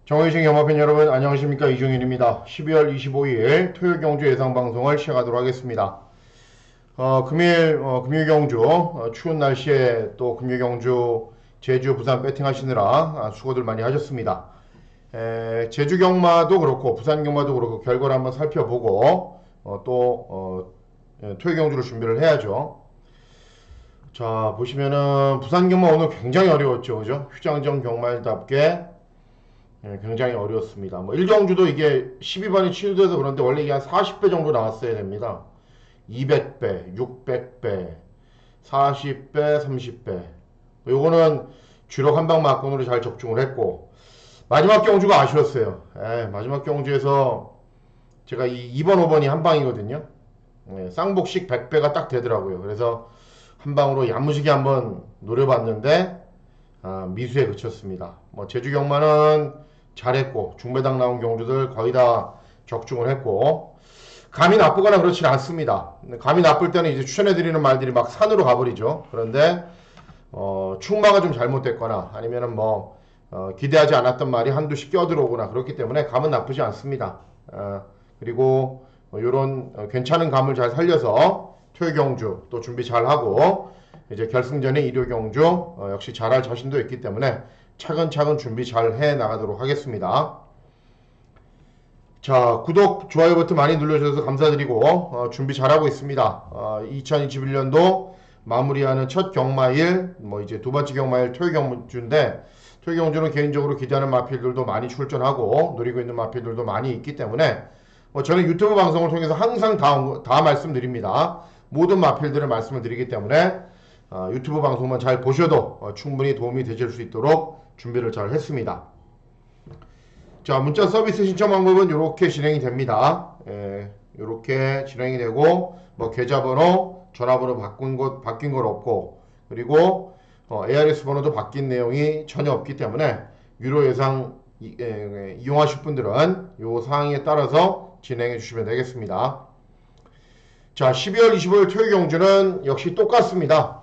정의식 영화팬 여러분 안녕하십니까, 이종일입니다. 12월 25일 토요일 경주 예상방송을 시작하도록 하겠습니다. 금요일 경주 추운 날씨에 또 금요일 경주 제주 부산 배팅 하시느라 수고들 많이 하셨습니다. 제주 경마도 그렇고 부산 경마도 그렇고 결과를 한번 살펴보고 토요일 경주로 준비를 해야죠. 자, 보시면은 부산 경마 오늘 굉장히 어려웠죠, 그죠? 휴장정 경마일답게 굉장히 어려웠습니다. 뭐 1경주도 이게 12번이 치유돼서 그런데 원래 이게 한 40배 정도 나왔어야 됩니다. 200배, 600배, 40배, 30배. 요거는 주력 한방 막건으로 잘 적중을 했고, 마지막 경주가 아쉬웠어요. 마지막 경주에서 제가 이 2번, 5번이 한방이거든요. 쌍복식 100배가 딱 되더라고요. 그래서 한방으로 야무지게 한번 노려봤는데 미수에 그쳤습니다. 뭐 제주 경마는 잘했고 중배당 나온 경주들 거의 다 적중을 했고, 감이 나쁘거나 그렇지는 않습니다. 감이 나쁠 때는 이제 추천해드리는 말들이 막 산으로 가버리죠. 그런데 충마가 좀 잘못됐거나 아니면은 기대하지 않았던 말이 한두씩 껴들어오거나 그렇기 때문에 감은 나쁘지 않습니다. 그리고 이런 괜찮은 감을 잘 살려서 토요 경주 또 준비 잘 하고 이제 결승전에 일요 경주 역시 잘할 자신도 있기 때문에 차근차근 준비 잘 해 나가도록 하겠습니다. 자, 구독, 좋아요 버튼 많이 눌러주셔서 감사드리고 준비 잘하고 있습니다. 2021년도 마무리하는 첫 경마일, 이제 두 번째 경마일 토요 경주인데, 토요 경주는 개인적으로 기대하는 마필들도 많이 출전하고 노리고 있는 마필들도 많이 있기 때문에 저는 유튜브 방송을 통해서 항상 다 말씀드립니다. 모든 마필들을 말씀을 드리기 때문에 유튜브 방송만 잘 보셔도 충분히 도움이 되실 수 있도록 준비를 잘 했습니다. 자, 문자 서비스 신청 방법은 이렇게 진행이 됩니다. 이렇게 진행이 되고 계좌번호, 전화번호 바뀐 건 없고, 그리고 ARS 번호도 바뀐 내용이 전혀 없기 때문에 유료 예상 이용하실 분들은 이 사항에 따라서 진행해 주시면 되겠습니다. 자, 12월 25일 토요 경주는 역시 똑같습니다.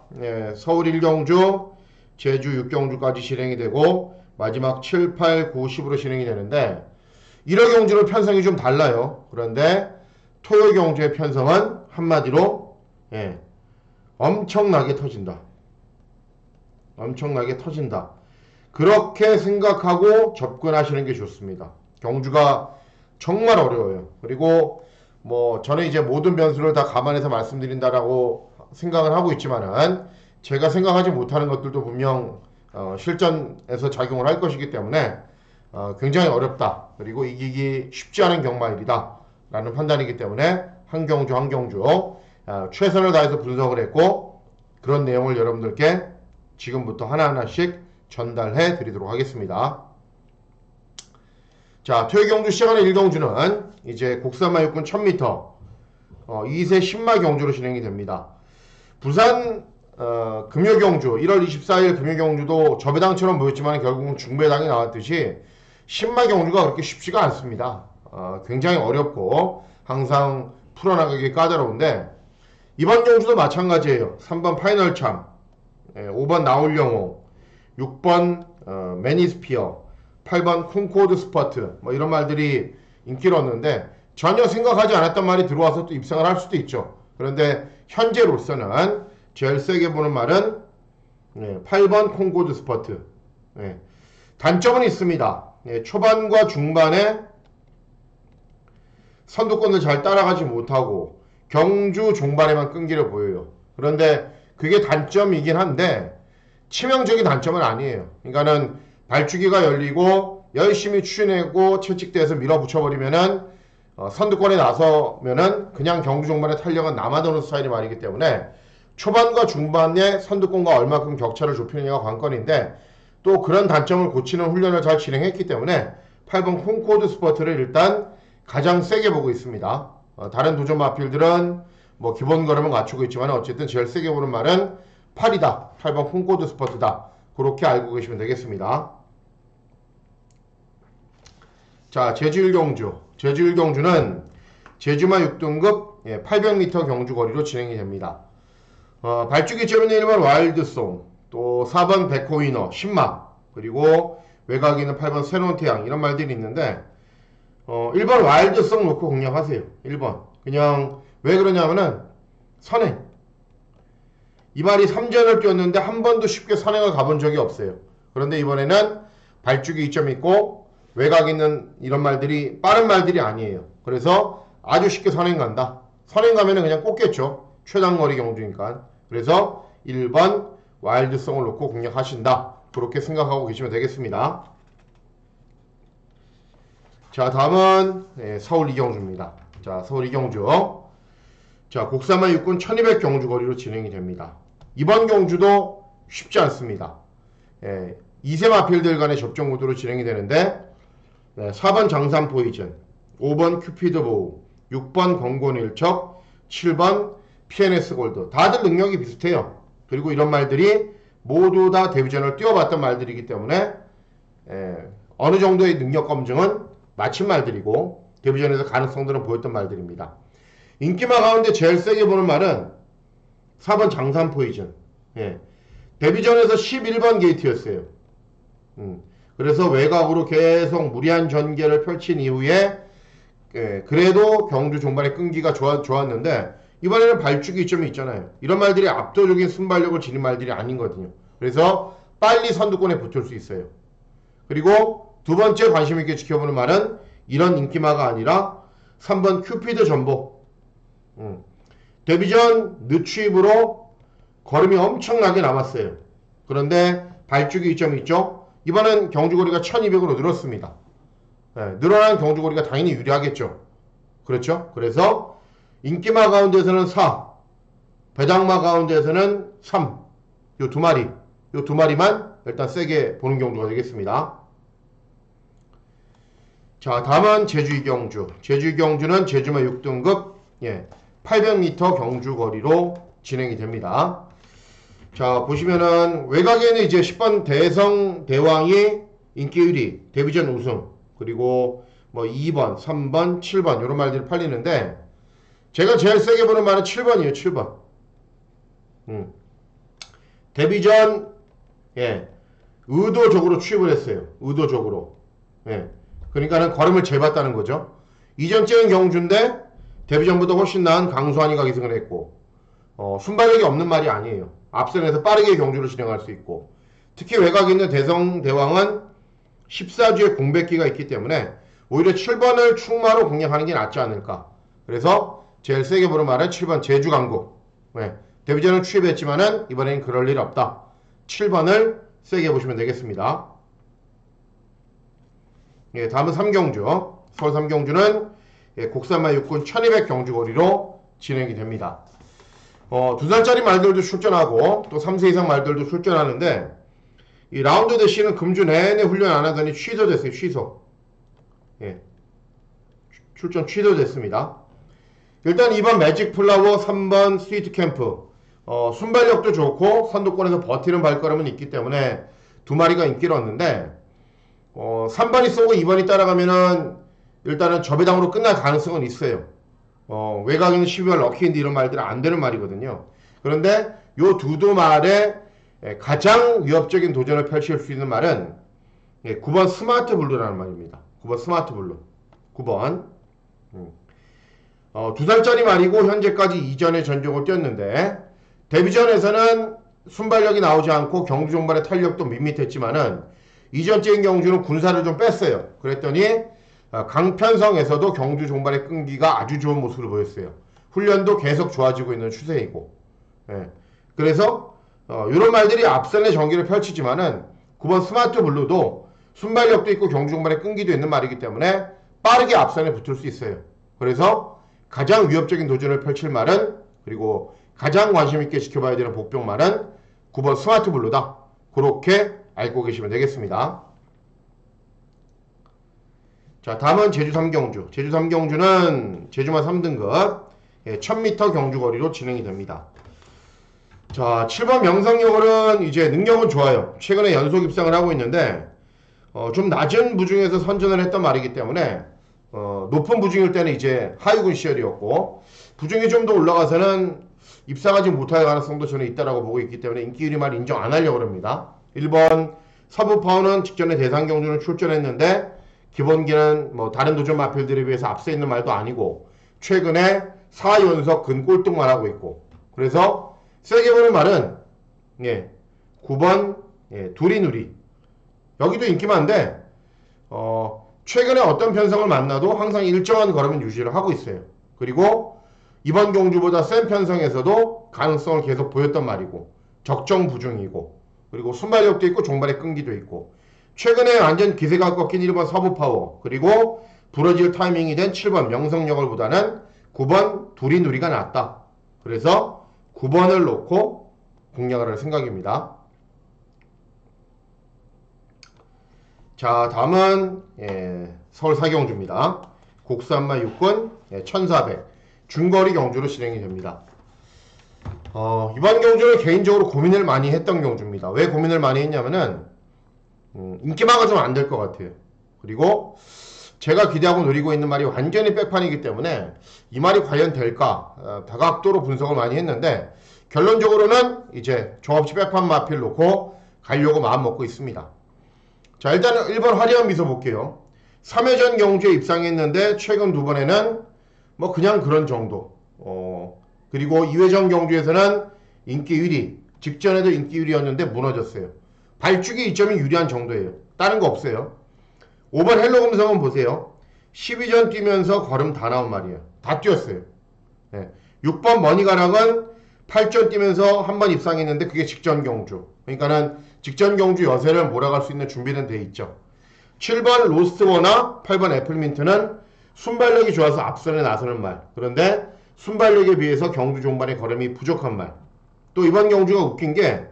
서울 1경주, 제주 6경주까지 진행이 되고 마지막 7, 8, 9, 10으로 진행이 되는데, 1월 경주는 편성이 좀 달라요. 그런데 토요 경주의 편성은 한마디로 엄청나게 터진다. 엄청나게 터진다. 그렇게 생각하고 접근하시는 게 좋습니다. 경주가 정말 어려워요. 그리고 저는 이제 모든 변수를 다 감안해서 말씀드린다라고 생각을 하고 있지만은 제가 생각하지 못하는 것들도 분명 실전에서 작용을 할 것이기 때문에 굉장히 어렵다. 그리고 이기기 쉽지 않은 경마일이다 라는 판단이기 때문에 한 경주 한 경주 최선을 다해서 분석을 했고, 그런 내용을 여러분들께 지금부터 하나하나씩 전달해 드리도록 하겠습니다. 자, 토요 경주 시작하는 1경주는 이제 곡사마 육군 1000m 2세 10마 경주로 진행이 됩니다. 부산 금요 경주 1월 24일 금요 경주도 저배당처럼 보였지만 결국은 중배당이 나왔듯이 10마 경주가 그렇게 쉽지가 않습니다. 굉장히 어렵고 항상 풀어나가기 까다로운데, 이번 경주도 마찬가지예요. 3번 파이널 참, 5번 나올 영웅, 6번 매니스피어, 8번 콩코드 스퍼트 이런 말들이 인기를 얻는데 전혀 생각하지 않았던 말이 들어와서 또 입상을 할 수도 있죠. 그런데 현재로서는 제일 세게 보는 말은 8번 콩코드 스퍼트. 단점은 있습니다. 초반과 중반에 선두권을 잘 따라가지 못하고 경주 종반에만 끈기를 보여요. 그런데 그게 단점이긴 한데 치명적인 단점은 아니에요. 그러니까는 발주기가 열리고 열심히 추진하고 채찍대에서 밀어붙여버리면은 선두권에 나서면은 그냥 경주 종반의 탄력은 남아도는 스타일이 말이기 때문에 초반과 중반에 선두권과 얼마큼 격차를 좁히느냐가 관건인데, 또 그런 단점을 고치는 훈련을 잘 진행했기 때문에 8번 콩코드 스퍼트를 일단 가장 세게 보고 있습니다. 다른 도전 마필들은 기본 걸음은 갖추고 있지만 어쨌든 제일 세게 보는 말은 8이다. 8번 콩코드 스퍼트다. 그렇게 알고 계시면 되겠습니다. 자, 제주 1경주. 제주 1경주는 제주마 6등급 800m 경주 거리로 진행이 됩니다. 발주기 1번 와일드송, 또 4번 백호이너 10마, 그리고 외곽에 있는 8번 새로운 태양 이런 말들이 있는데 1번 와일드성 놓고 공략하세요. 1번 그냥 왜 그러냐면은 선행 이 말이 3전을 뛰었는데 한 번도 쉽게 선행을 가본 적이 없어요. 그런데 이번에는 발주기 이점이 있고 외곽에 있는 이런 말들이 빠른 말들이 아니에요. 그래서 아주 쉽게 선행 간다. 선행 가면은 그냥 꽂겠죠. 최단거리 경주니까. 그래서 1번 와일드성을 놓고 공략하신다. 그렇게 생각하고 계시면 되겠습니다. 자, 다음은 서울 이경주입니다. 자, 서울 이경주. 자, 곡사마 육군 1200 경주 거리로 진행이 됩니다. 이번 경주도 쉽지 않습니다. 2세 마필들 간의 접종 구도로 진행이 되는데 4번 장산 포이즌, 5번 큐피드 보우, 6번 건곤 일척, 7번 PNS 골드. 다들 능력이 비슷해요. 그리고 이런 말들이 모두 다 데뷔전을 뛰어봤던 말들이기 때문에 어느 정도의 능력 검증은 마친 말들이고 데뷔전에서 가능성들은 보였던 말들입니다. 인기마 가운데 제일 세게 보는 말은 4번 장산 포이즌. 데뷔전에서 11번 게이트였어요. 그래서 외곽으로 계속 무리한 전개를 펼친 이후에 그래도 경주 종반의 끈기가 좋았는데 이번에는 발주기 이점이 있잖아요. 이런 말들이 압도적인 순발력을 지닌 말들이 아니거든요. 그래서 빨리 선두권에 붙을 수 있어요. 그리고 두 번째 관심 있게 지켜보는 말은 이런 인기마가 아니라 3번 큐피드 전복. 데뷔전 늦추입으로 걸음이 엄청나게 남았어요. 그런데 발주기 이점이 있죠. 이번엔 경주거리가 1200으로 늘었습니다. 늘어난 경주거리가 당연히 유리하겠죠. 그렇죠? 그래서 인기마 가운데서는 4, 배당마 가운데서는 3, 요 두 마리만 일단 세게 보는 경주가 되겠습니다. 자, 다음은 제주 이경주. 제주 이경주는 제주마 6등급 800m 경주 거리로 진행이 됩니다. 자, 보시면은 외곽에는 이제 10번 대성 대왕이 인기 1위, 데뷔전 우승, 그리고 뭐 2번, 3번, 7번 이런 말들이 팔리는데 제가 제일 세게 보는 말은 7번이에요. 7번. 데뷔전 의도적으로 취입을 했어요. 의도적으로. 그러니까는 걸음을 재봤다는 거죠. 이전 찍은 경주인데 데뷔전보다 훨씬 나은 강수환이가 기승을 했고 순발력이 없는 말이 아니에요. 앞선에서 빠르게 경주를 진행할 수 있고 특히 외곽에 있는 대성 대왕은 14주에 공백기가 있기 때문에 오히려 7번을 충마로 공략하는 게 낫지 않을까. 그래서 제일 세게 보는 말은 7번 제주강국. 데뷔전은 취입했지만은 이번에는 그럴 일 없다. 7번을 세게 보시면 되겠습니다. 다음은 삼경주. 서울 삼경주는 곡산마 육군 1200 경주 거리로 진행이 됩니다. 2살짜리 말들도 출전하고 또 3세 이상 말들도 출전하는데 이 라운드 대시는 금주 내내 훈련 안 하더니 취소됐어요. 취소. 출전 취소됐습니다. 일단 2번 매직 플라워, 3번 스위트 캠프. 순발력도 좋고 선두권에서 버티는 발걸음은 있기 때문에 두 마리가 인기를 얻는데 3번이 쏘고 2번이 따라가면은 일단은 저배당으로 끝날 가능성은 있어요. 외곽에 있는 12월 럭키인드 이런 말들은 안 되는 말이거든요. 그런데 요 두 말에 가장 위협적인 도전을 펼칠 수 있는 말은 9번 스마트 블루라는 말입니다. 9번 스마트 블루. 9번. 2살짜리 말이고 현재까지 이전의 전적을 뛰었는데 데뷔전에서는 순발력이 나오지 않고 경주 종반의 탄력도 밋밋했지만은 이전 찍은 경주는 군사를 좀 뺐어요. 그랬더니 강편성에서도 경주 종반의 끈기가 아주 좋은 모습을 보였어요. 훈련도 계속 좋아지고 있는 추세이고. 그래서 이런 말들이 앞선의 전기를 펼치지만은 9번 스마트 블루도 순발력도 있고 경주 종반의 끈기도 있는 말이기 때문에 빠르게 앞선에 붙을 수 있어요. 그래서 가장 위협적인 도전을 펼칠 말은 그리고 가장 관심 있게 지켜봐야 되는 복병 말은 9번 스마트 블루다. 그렇게 알고 계시면 되겠습니다. 자, 다음은 제주 삼경주. 제주 삼경주는 제주마 3등급 1000m 경주 거리로 진행이 됩니다. 자, 7번 명성여골은 이제 능력은 좋아요. 최근에 연속 입상을 하고 있는데 좀 낮은 부중에서 선전을 했던 말이기 때문에 높은 부중일 때는 이제 하위군 시절이었고 부중이 좀 더 올라가서는 입상하지 못할 가능성도 저는 있다라고 보고 있기 때문에 인기 1위 말 인정 안 하려고 합니다. 1번 서부파워는 직전에 대상 경주는 출전했는데 기본기는 뭐 다른 도전 마필들에 비해서 앞서 있는 말도 아니고 최근에 4연속 근꼴등만 하고 있고 그래서 세게 보는 말은 9번 두리누리 여기도 인기 많은데 최근에 어떤 편성을 만나도 항상 일정한 걸음은 유지를 하고 있어요. 그리고 이번 경주보다 센 편성에서도 가능성을 계속 보였단 말이고 적정 부중이고 그리고 순발력도 있고 종발의 끈기도 있고 최근에 완전 기세가 꺾인 1번 서부파워 그리고 부러질 타이밍이 된 7번 명성력을보다는 9번 두리누리가 낫다. 그래서 9번을 놓고 공략을 할 생각입니다. 자 다음은 서울 사경주입니다. 국산마 6군 1400 중거리 경주로 진행이 됩니다. 이번 경주는 개인적으로 고민을 많이 했던 경주입니다. 왜 고민을 많이 했냐면은 인기마가 좀 안 될 것 같아요. 그리고 제가 기대하고 노리고 있는 말이 완전히 백판이기 때문에 이 말이 과연 될까 다각도로 분석을 많이 했는데 결론적으로는 이제 종합치 백판 마필 놓고 가려고 마음 먹고 있습니다. 자 일단은 1번 화려한 미소 볼게요. 3회전 경주에 입상했는데 최근 두 번에는 뭐 그냥 그런 정도 그리고 2회전 경주에서는 인기 1위 직전에도 인기 1위였는데 무너졌어요. 발주기 이점이 유리한 정도예요. 다른 거 없어요. 5번 헬로금성은 보세요. 12전 뛰면서 걸음 다 나온 말이에요. 다 뛰었어요. 6번 머니가락은 8전 뛰면서 한 번 입상했는데 그게 직전 경주. 그러니까는 직전 경주 여세를 몰아갈 수 있는 준비는 돼 있죠. 7번 로스트워나 8번 애플민트는 순발력이 좋아서 앞선에 나서는 말. 그런데 순발력에 비해서 경주 종반의 걸음이 부족한 말. 또 이번 경주가 웃긴 게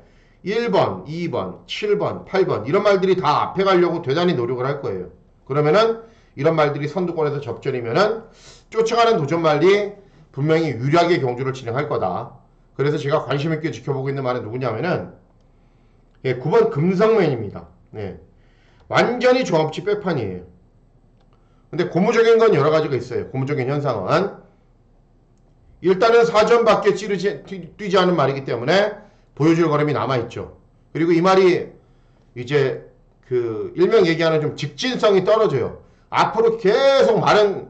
1번, 2번, 7번, 8번 이런 말들이 다 앞에 가려고 대단히 노력을 할 거예요. 그러면은 이런 말들이 선두권에서 접전이면은 쫓아가는 도전말이 분명히 유리하게 경주를 진행할 거다. 그래서 제가 관심 있게 지켜보고 있는 말은 누구냐면은 9번 금성맨입니다. 완전히 종합치 백판이에요. 근데 고무적인 건 여러 가지가 있어요. 고무적인 현상은 일단은 4전밖에 뛰지 않은 말이기 때문에 보여줄 걸음이 남아있죠. 그리고 이 말이 이제 그 일명 얘기하는 좀 직진성이 떨어져요. 앞으로 계속 말은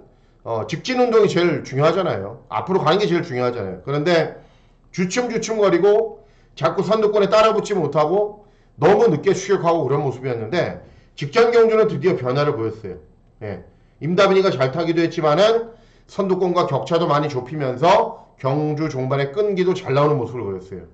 직진 운동이 제일 중요하잖아요. 앞으로 가는 게 제일 중요하잖아요. 그런데 주춤주춤거리고 자꾸 선두권에 따라붙지 못하고 너무 늦게 추격하고 그런 모습이었는데 직전 경주는 드디어 변화를 보였어요. 임다빈이가 잘 타기도 했지만은 선두권과 격차도 많이 좁히면서 경주 종반의 끈기도 잘 나오는 모습을 보였어요.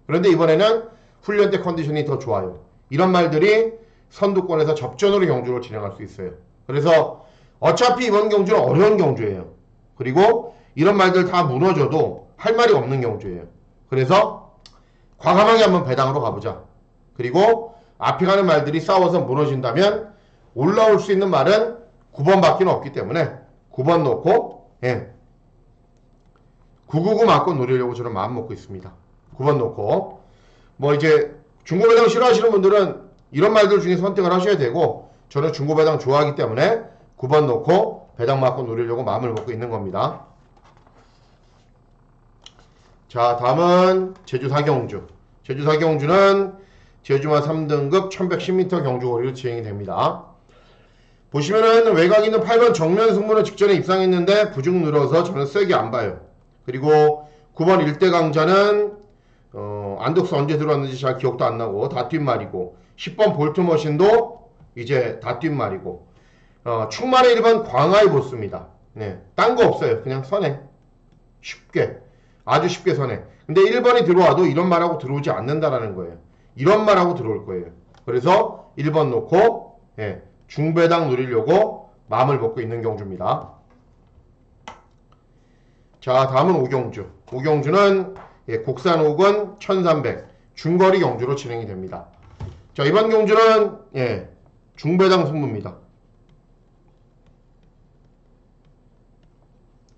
그런데 이번에는 훈련 때 컨디션이 더 좋아요. 이런 말들이 선두권에서 접전으로 경주를 진행할 수 있어요. 그래서 어차피 이번 경주는 어려운 경주예요. 그리고 이런 말들 다 무너져도 할 말이 없는 경주예요. 그래서 과감하게 한번 배당으로 가보자. 그리고 앞에 가는 말들이 싸워서 무너진다면 올라올 수 있는 말은 9번밖에 없기 때문에 9번 놓고 999 맞고 노리려고 저는 마음 먹고 있습니다. 9번 놓고 뭐 이제 중고배당 싫어하시는 분들은 이런 말들 중에 선택을 하셔야 되고 저는 중고배당 좋아하기 때문에 9번 놓고 배당 맞고 노리려고 마음을 먹고 있는 겁니다. 자 다음은 제주 사경주. 제주 사경주는 제주마 3등급 1110m 경주거리로 진행이 됩니다. 보시면은 외곽 있는 8번 정면 승부는 직전에 입상했는데 부중 늘어서 저는 세게 안 봐요. 그리고 9번 일대 강자는 안독스 언제 들어왔는지 잘 기억도 안 나고 다 뛴 말이고 10번 볼트머신도 이제 다 뛴 말이고 충만의 1번 광하이 보스입니다. 딴 거 없어요. 그냥 선해. 쉽게 아주 쉽게 선해. 근데 1번이 들어와도 이런 말하고 들어오지 않는다라는 거예요. 이런 말하고 들어올 거예요. 그래서 1번 놓고 중배당 누리려고 마음을 먹고 있는 경주입니다. 자 다음은 오경주. 오경주는 국산 5군 1300 중거리 경주로 진행이 됩니다. 자 이번 경주는 중배당 승부입니다.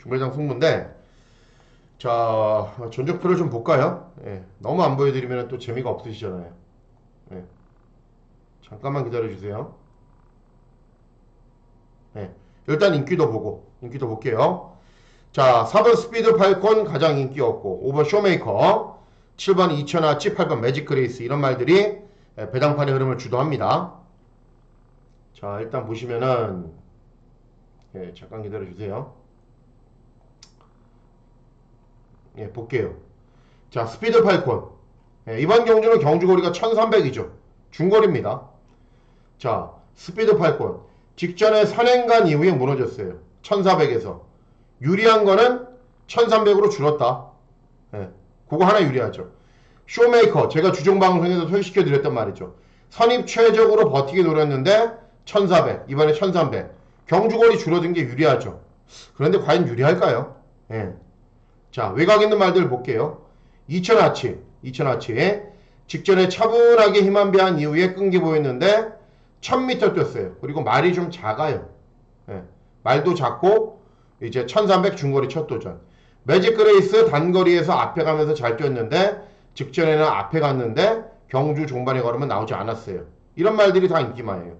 중배당 승부인데 자 전적표를 좀 볼까요? 너무 안 보여드리면 또 재미가 없으시잖아요. 잠깐만 기다려주세요. 일단 인기도 볼게요. 자 4번 스피드 팔콘 가장 인기였고 5번 쇼메이커 7번 2000아치 8번 매직그레이스 이런 말들이 배당판의 흐름을 주도합니다. 자, 일단 보시면은 잠깐 기다려주세요. 볼게요. 자, 스피드 팔콘. 이번 경주는 경주거리가 1300이죠. 중거리입니다. 자, 스피드 팔콘. 직전에 선행간 이후에 무너졌어요. 1400에서. 유리한 거는 1300으로 줄었다. 그거 하나 유리하죠. 쇼메이커. 제가 주종방송에서 소개시켜 드렸단 말이죠. 선입 최적으로 버티기 노렸는데 1400. 이번에 1300. 경주거리 줄어든 게 유리하죠. 그런데 과연 유리할까요? 자, 외곽 있는 말들 볼게요. 2000아치. 직전에 차분하게 힘안배한 이후에 끈기 보였는데 1000m 뛰었어요. 그리고 말이 좀 작아요. 말도 작고 이제 1300 중거리 첫 도전. 매직그레이스 단거리에서 앞에 가면서 잘 뛰었는데 직전에는 앞에 갔는데 경주 종반에 걸으면 나오지 않았어요. 이런 말들이 다 인기만이에요.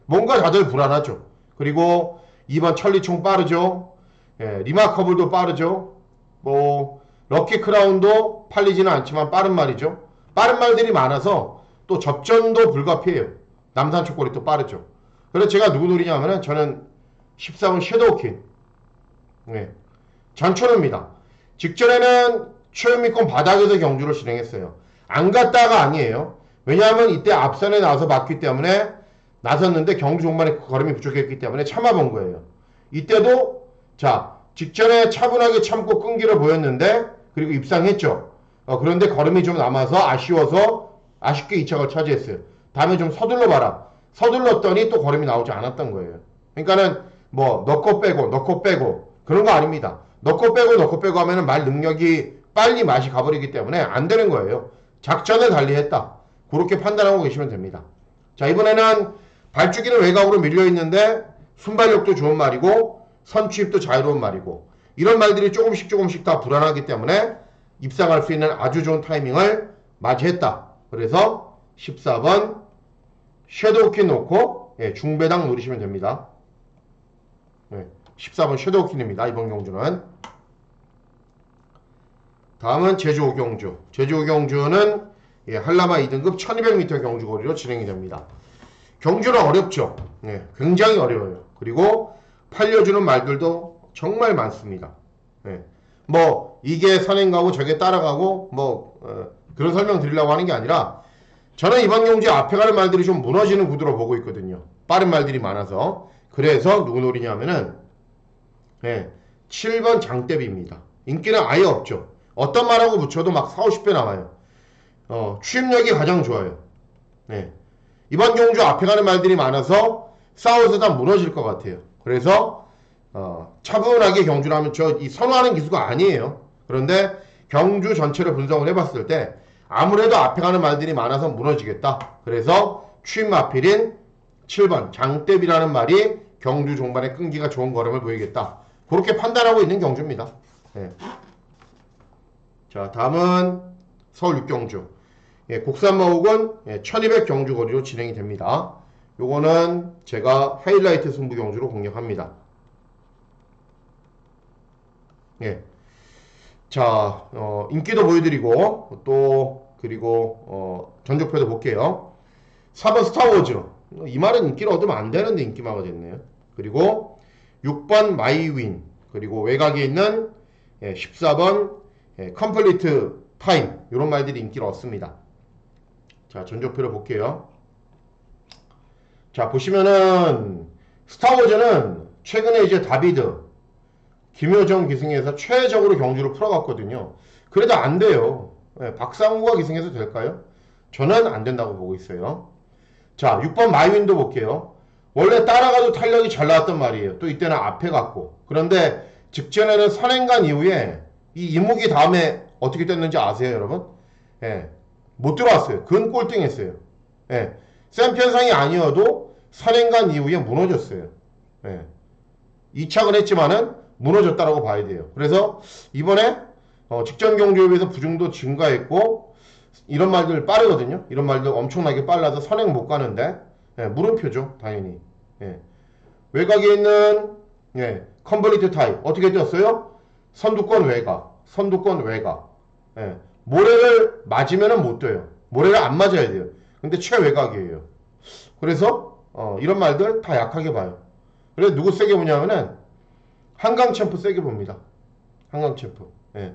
뭔가 다들 불안하죠. 그리고 2번 천리총 빠르죠. 리마커블도 빠르죠. 뭐 럭키 크라운도 팔리지는 않지만 빠른 말이죠. 빠른 말들이 많아서 또 접전도 불가피해요. 남산 초콜릿 또 빠르죠. 그래서 제가 누구 노리냐면은 저는 14번 섀도우킨. 전철호입니다. 직전에는 최현미권 바닥에서 경주를 진행했어요. 안 갔다가 아니에요. 왜냐하면 이때 앞선에 나와서 막기 때문에 나섰는데 경주 종반에 걸음이 부족했기 때문에 참아본 거예요. 이때도 자 직전에 차분하게 참고 끈기를 보였는데 그리고 입상했죠. 그런데 걸음이 좀 남아서 아쉬워서 아쉽게 2차를 차지했어요. 다음에 좀 서둘러 봐라. 서둘렀더니 또 걸음이 나오지 않았던 거예요. 그러니까는 뭐 넣고 빼고 그런 거 아닙니다. 넣고 빼고 하면은 말 능력이 빨리 맛이 가버리기 때문에 안 되는 거예요. 작전을 달리했다. 그렇게 판단하고 계시면 됩니다. 자, 이번에는 발주기는 외곽으로 밀려있는데 순발력도 좋은 말이고 선취입도 자유로운 말이고 이런 말들이 조금씩 다 불안하기 때문에 입상할 수 있는 아주 좋은 타이밍을 맞이했다. 그래서 14번 섀도우킨 놓고 중배당 노리시면 됩니다. 14번 섀도우킨입니다. 이번 경주는. 다음은 제주 오경주. 제주 오경주는 한라마 2등급 1200m 경주거리로 진행이 됩니다. 경주는 어렵죠. 굉장히 어려워요. 그리고 팔려주는 말들도 정말 많습니다. 뭐 이게 선행가고 저게 따라가고 그런 설명 드리려고 하는 게 아니라 저는 이번 경주에 앞에 가는 말들이 좀 무너지는 구도로 보고 있거든요. 빠른 말들이 많아서. 그래서 누구 노리냐면은 7번 장대비입니다. 인기는 아예 없죠. 어떤 말하고 붙여도 막 4, 50배 나와요. 추임력이 가장 좋아요. 이번 경주 앞에 가는 말들이 많아서 싸워서 다 무너질 것 같아요. 그래서 차분하게 경주를 하면 이 선호하는 기수가 아니에요. 그런데 경주 전체를 분석을 해봤을 때 아무래도 앞에 가는 말들이 많아서 무너지겠다. 그래서 추임 마필인 7번 장대비라는 말이 경주 종반에 끈기가 좋은 걸음을 보이겠다. 그렇게 판단하고 있는 경주입니다. 자, 다음은 서울 육경주. 국산마옥은 1200 경주 거리로 진행이 됩니다. 요거는 제가 하이라이트 승부 경주로 공략합니다. 자, 인기도 보여드리고 그리고 전조표도 볼게요. 4번 스타워즈. 이 말은 인기를 얻으면 안 되는데 인기마가 됐네요. 그리고 6번 마이윈. 그리고 외곽에 있는 14번 컴플리트 타임. 이런 말들이 인기를 얻습니다. 자, 전조표를 볼게요. 자, 보시면은 스타워즈는 최근에 이제 다비드 김효정 기승에서 최적으로 경주를 풀어갔거든요. 그래도 안 돼요. 박상우가 기승해서 될까요? 저는 안 된다고 보고 있어요. 자, 6번 마이윈도 볼게요. 원래 따라가도 탄력이 잘 나왔단 말이에요. 또 이때는 앞에 갔고. 그런데 직전에는 선행간 이후에 이 이무기 다음에 어떻게 됐는지 아세요, 여러분? 못 들어왔어요. 근 꼴등했어요. 센 편상이 아니어도 선행간 이후에 무너졌어요. 2착은 했지만은 무너졌다라고 봐야 돼요. 그래서 이번에 직전 경주에 비해서 부중도 증가했고 이런 말들 빠르거든요. 이런 말들 엄청나게 빨라서 선행 못 가는데 물음표죠. 당연히. 외곽에 있는 컴플리트 타입 어떻게 뛰었어요? 선두권 외곽. 모래를 맞으면은 못 돼요. 모래를 안 맞아야 돼요. 근데 최외곽이에요. 그래서 이런 말들 다 약하게 봐요. 그래서 누구 세게 보냐면은 한강 챔프 세게 봅니다. 한강 챔프. 예.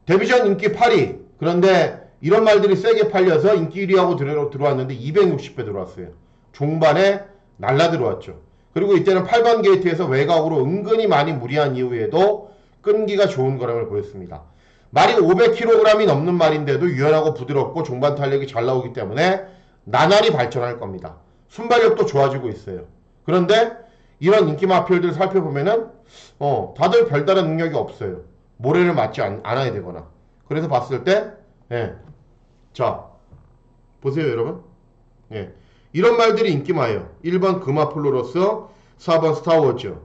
데뷔전 인기 8위. 그런데 이런 말들이 세게 팔려서 인기 1위하고 들어왔는데 260배 들어왔어요. 종반에 날라 들어왔죠. 그리고 이때는 8번 게이트에서 외곽으로 은근히 많이 무리한 이후에도 끈기가 좋은 거람을 보였습니다. 말이 500kg이 넘는 말인데도 유연하고 부드럽고 종반 탄력이 잘 나오기 때문에 나날이 발전할 겁니다. 순발력도 좋아지고 있어요. 그런데 이런 인기 마필들 살펴보면은 다들 별다른 능력이 없어요. 모래를 맞지 않아야 되거나. 그래서 봤을 때 예. 자 보세요 여러분. 예. 이런 말들이 인기 많아요. 1번 금화플로러스, 4번 스타워즈,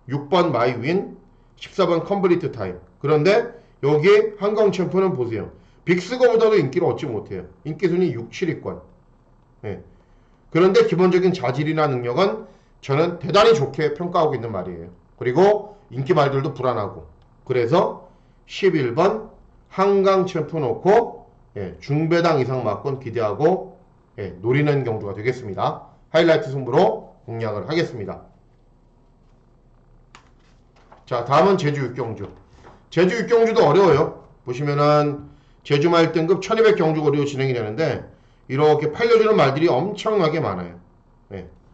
6번 마이윈, 14번 컴플리트 타임. 그런데 여기 한강 챔프는 보세요. 빅스거보다도 인기를 얻지 못해요. 인기순위 6, 7위권. 예. 그런데 기본적인 자질이나 능력은 저는 대단히 좋게 평가하고 있는 말이에요. 그리고 인기 말들도 불안하고. 그래서 11번 한강 챔프 놓고 중배당 이상 막권 기대하고 노리는 경주가 되겠습니다. 하이라이트 승부로 공략을 하겠습니다. 자, 다음은 제주 6경주. 제주 6경주도 어려워요. 보시면은 제주말 1등급 1200 경주 거리로 진행이 되는데 이렇게 팔려주는 말들이 엄청나게 많아요.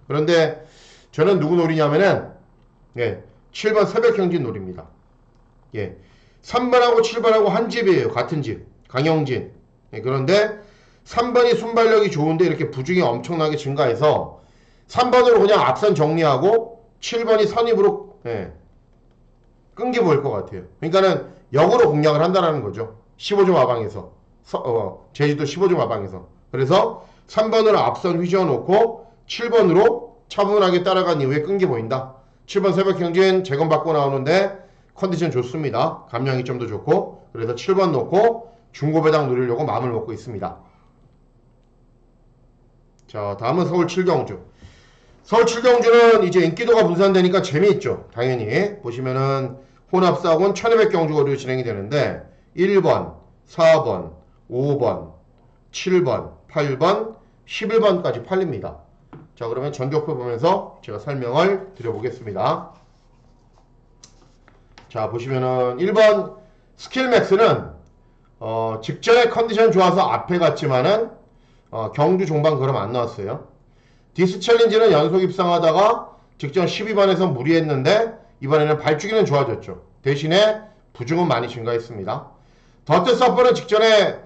그런데 저는 누구 노리냐면은 7번 새벽경진 노립니다. 3번하고 7번하고 한 집이에요. 같은 집. 강영진. 그런데 3번이 순발력이 좋은데 이렇게 부중이 엄청나게 증가해서 3번으로 그냥 앞선 정리하고 7번이 선입으로 끈기 보일 것 같아요. 그러니까는 역으로 공략을 한다는 거죠. 15점 마방에서 제주도 15점 마방에서. 그래서 3번으로 앞선 휘저어 놓고 7번으로 차분하게 따라간 이후에 끈기 보인다. 7번 새벽경진 재검받고 나오는데 컨디션 좋습니다. 감량이점도 좋고. 그래서 7번 놓고 중고배당 누리려고 마음을 먹고 있습니다. 자, 다음은 서울 7경주. 서울 7경주는 이제 인기도가 분산되니까 재미있죠. 당연히 보시면은 혼합사고는 1200 경주 거리로 진행이 되는데 1번, 4번, 5번, 7번, 8번, 11번까지 팔립니다. 자, 그러면 전적표 보면서 제가 설명을 드려보겠습니다. 자, 보시면은 1번 스킬맥스는 직전에 컨디션 좋아서 앞에 갔지만은 경주 종반 그럼 안 나왔어요. 디스챌린지는 연속 입상하다가 직전 12번에서 무리했는데 이번에는 발주기는 좋아졌죠. 대신에 부중은 많이 증가했습니다. 더트 서퍼는 직전에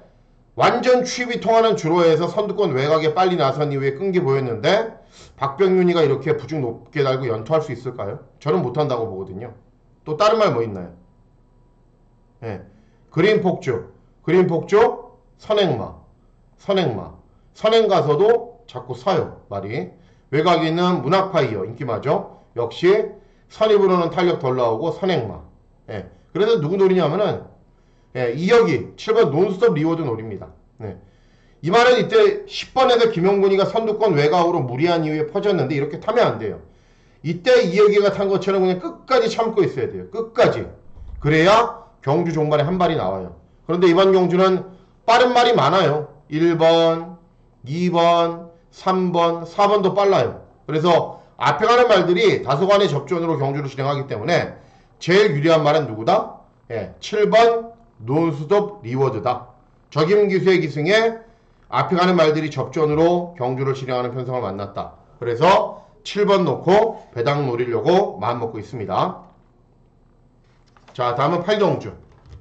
완전 취입이 통하는 주로에서 선두권 외곽에 빨리 나선 이후에 끈기 보였는데 박병윤이가 이렇게 부중 높게 달고 연투할 수 있을까요? 저는 못한다고 보거든요. 또 다른 말 뭐 있나요? 그린폭주, 선행 가서도 자꾸 서요. 말이. 외곽에 있는 문학파이어 인기마죠. 역시 선입으로는 탄력 덜 나오고 선행마. 그래서 누구 노리냐면은 이혁이 7번 논스톱 리워드 노립니다. 이 말은 이때 10번에서 김용근이가 선두권 외곽으로 무리한 이후에 퍼졌는데 이렇게 타면 안 돼요. 이때 이혁이가 탄 것처럼 그냥 끝까지 참고 있어야 돼요. 끝까지. 그래야 경주 종반에 한 발이 나와요. 그런데 이번 경주는 빠른 말이 많아요. 1번, 2번, 3번, 4번도 빨라요. 그래서 앞에 가는 말들이 다소간의 접전으로 경주를 진행하기 때문에 제일 유리한 말은 누구다? 7번 논스톱 리워드다. 적임기수의 기승에 앞에 가는 말들이 접전으로 경주를 진행하는 편성을 만났다. 그래서 7번 놓고 배당 노리려고 마음먹고 있습니다. 자, 다음은 8경주.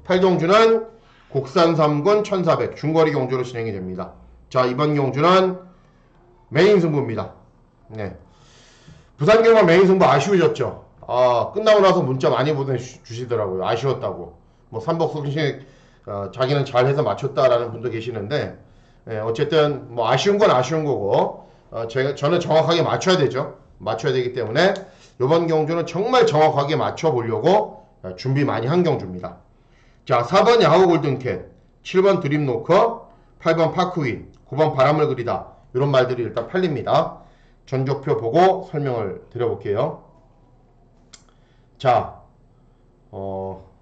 8경주는 국산 3군 1400 중거리 경주로 진행이 됩니다. 자, 이번 경주는 메인 승부입니다. 부산 경마 메인 승부 아쉬우셨죠? 끝나고 나서 문자 많이 보내주시더라고요. 아쉬웠다고. 뭐 삼복승식 자기는 잘해서 맞췄다라는 분도 계시는데 어쨌든 뭐 아쉬운 건 아쉬운 거고 저는 정확하게 맞춰야 되죠. 맞춰야 되기 때문에 이번 경주는 정말 정확하게 맞춰보려고 준비 많이 한 경주입니다. 자, 4번 야후 골든캣, 7번 드림노커, 8번 파크윈, 9번 바람을 그리다 이런 말들이 일단 팔립니다. 전적표 보고 설명을 드려볼게요. 자,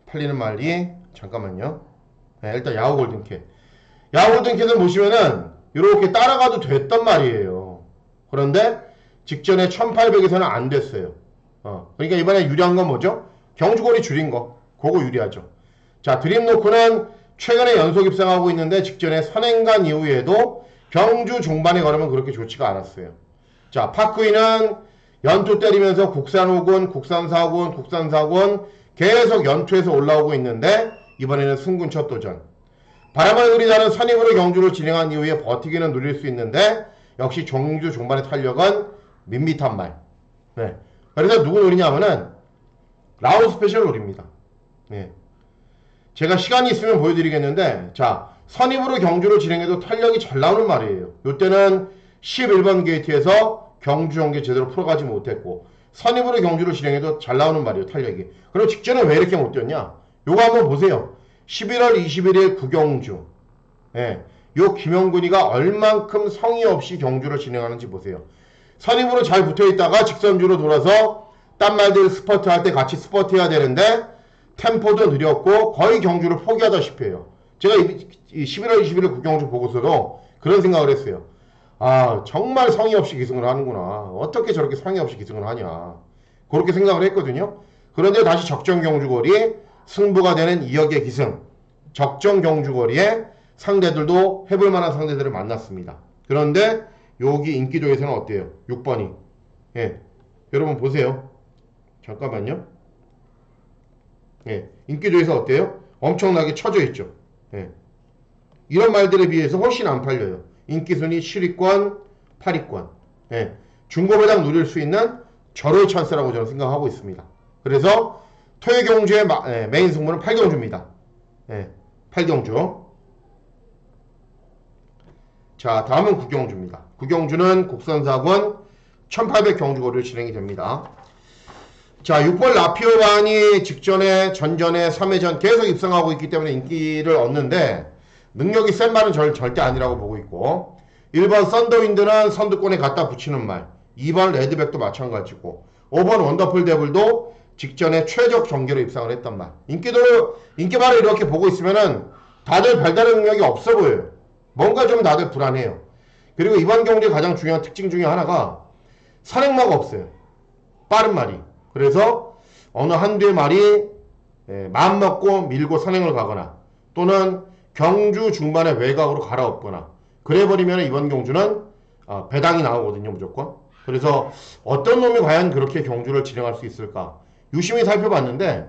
팔리는 말이 잠깐만요. 일단 야후 골든캣. 야후 골든캣을 보시면은 이렇게 따라가도 됐단 말이에요. 그런데 직전에 1800에서는 안 됐어요. 그러니까 이번에 유리한 건 뭐죠? 경주거리 줄인 거. 그거 유리하죠. 자, 드림노크는 최근에 연속 입상하고 있는데 직전에 선행간 이후에도 경주 종반에 걸으면 그렇게 좋지가 않았어요. 자, 파크위는 연투 때리면서 국산 5군, 국산 4군, 국산 4군 계속 연투에서 올라오고 있는데 이번에는 승군 첫 도전. 바람을 그리자는 선임으로 경주를 진행한 이후에 버티기는 누릴 수 있는데 역시 경주 종반의 탄력은 밋밋한 말. 네. 그래서 누구 노리냐면은 라우 스페셜 노립니다. 네. 제가 시간이 있으면 보여드리겠는데 자, 선임으로 경주를 진행해도 탄력이 잘 나오는 말이에요. 이때는 11번 게이트에서 경주 경기 제대로 풀어가지 못했고 선임으로 경주를 진행해도 잘 나오는 말이에요. 탄력이. 그리고 직전에 왜 이렇게 못 뛰었냐? 요거 한번 보세요. 11월 21일 구경주. 예. 요 김영근이가 얼만큼 성의 없이 경주를 진행하는지 보세요. 선임으로 잘 붙어있다가 직선주로 돌아서 딴 말들 스퍼트 할 때 같이 스퍼트 해야 되는데 템포도 느렸고 거의 경주를 포기하다시피 해요. 제가 이 11월 21일 구경주 보고서도 그런 생각을 했어요. 아, 정말 성의 없이 기승을 하는구나. 어떻게 저렇게 성의 없이 기승을 하냐. 그렇게 생각을 했거든요. 그런데 다시 적정 경주거리 승부가 되는 2역의 기승. 적정 경주거리에 상대들도 해볼 만한 상대들을 만났습니다. 그런데 여기 인기도에서는 어때요? 6번이. 예. 여러분 보세요. 잠깐만요. 예. 인기도에서 어때요? 엄청나게 쳐져 있죠. 예. 이런 말들에 비해서 훨씬 안 팔려요. 인기순위 7위권, 8위권. 예. 중고배당 누릴 수 있는 절호의 찬스라고 저는 생각하고 있습니다. 그래서 토요경주의 메인 승부는 8경주입니다. 예. 8경주. 자, 다음은 구경주입니다. 구경주는 국선사권 1800 경주거리로 진행이 됩니다. 자, 6번 라피오반이 직전에, 전전에, 3회전 계속 입상하고 있기 때문에 인기를 얻는데 능력이 센 말은 절대 아니라고 보고 있고 1번 썬더윈드는 선두권에 갖다 붙이는 말 2번 레드백도 마찬가지고 5번 원더풀 데블도 직전에 최적 전개로 입상을 했단 말. 인기말을 이렇게 보고 있으면은 다들 별다른 능력이 없어 보여요. 뭔가 좀 다들 불안해요. 그리고 이번 경기의 가장 중요한 특징 중에 하나가 선행마가 없어요. 빠른 말이. 그래서 어느 한두의 말이 마음 먹고 밀고 선행을 가거나 또는 경주 중반에 외곽으로 갈아엎거나 그래버리면 이번 경주는 배당이 나오거든요. 무조건. 그래서 어떤 놈이 과연 그렇게 경주를 진행할 수 있을까 유심히 살펴봤는데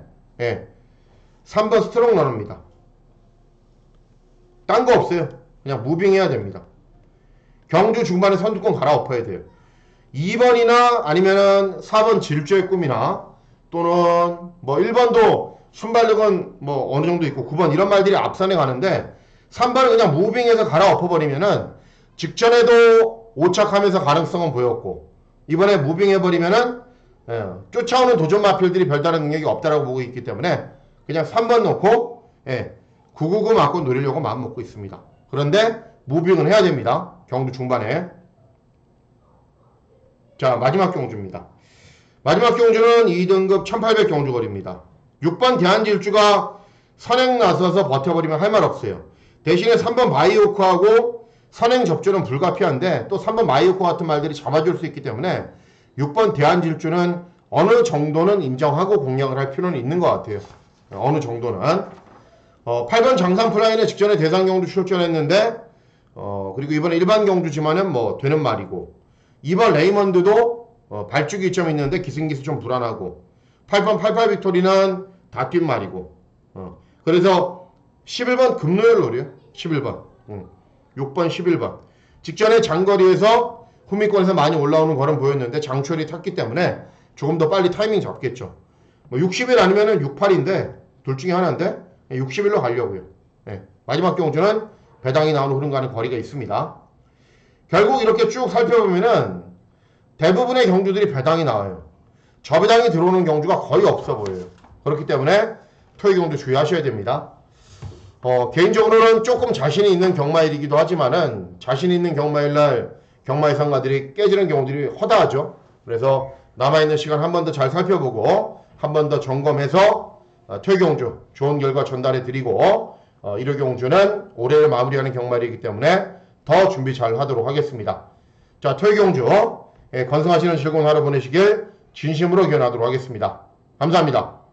3번 스트롱 러너입니다. 딴 거 없어요. 그냥 무빙해야 됩니다. 경주 중반에 선두권 갈아엎어야 돼요. 2번이나 아니면은 4번 질주의 꿈이나 또는 뭐 1번도 순발력은 뭐 어느 정도 있고 9번 이런 말들이 앞선에 가는데 3번을 그냥 무빙해서 갈아엎어버리면은 직전에도 오착하면서 가능성은 보였고 이번에 무빙해버리면은 쫓아오는 도전 마필들이 별다른 능력이 없다라고 보고 있기 때문에 그냥 3번 놓고 999 맞고 노리려고 마음 먹고 있습니다. 그런데 무빙은 해야 됩니다. 경주 중반에. 자, 마지막 경주입니다. 마지막 경주는 2등급 1800 경주거리입니다. 6번 대한질주가 선행 나서서 버텨버리면 할 말 없어요. 대신에 3번 마이오크하고 선행 접주는 불가피한데 또 3번 마이오크 같은 말들이 잡아줄 수 있기 때문에 6번 대한질주는 어느 정도는 인정하고 공략을 할 필요는 있는 것 같아요. 어느 정도는. 8번 장산플라이는 직전에 대상경주 출전했는데 그리고 이번에 일반 경주지만은 뭐 되는 말이고 2번 레이먼드도 발주기 점 있는데 기승기수 좀 불안하고 8번 88 빅토리는 다 뛴 말이고 그래서 11번 금노열 롤이요. 11번 6번 11번 직전에 장거리에서 후미권에서 많이 올라오는 걸음 보였는데 장철이 탔기 때문에 조금 더 빨리 타이밍 잡겠죠. 뭐 60일 아니면은 68인데 둘 중에 하나인데 60일로 가려고요. 마지막 경주는 배당이 나오는 흐름 가는 거리가 있습니다. 결국 이렇게 쭉 살펴보면은 대부분의 경주들이 배당이 나와요. 저배당이 들어오는 경주가 거의 없어 보여요. 그렇기 때문에 토요 경주 주의하셔야 됩니다. 개인적으로는 조금 자신이 있는 경마일이기도 하지만은 자신 있는 경마일날 경마 예상가들이 깨지는 경우들이 허다하죠. 그래서 남아있는 시간 한 번 더 잘 살펴보고 한 번 더 점검해서 토요 경주 좋은 결과 전달해 드리고 1호 경주는 올해를 마무리하는 경마일이기 때문에 더 준비 잘 하도록 하겠습니다. 자, 토요경주 건승하시는 즐거운 하루 보내시길 진심으로 기원하도록 하겠습니다. 감사합니다.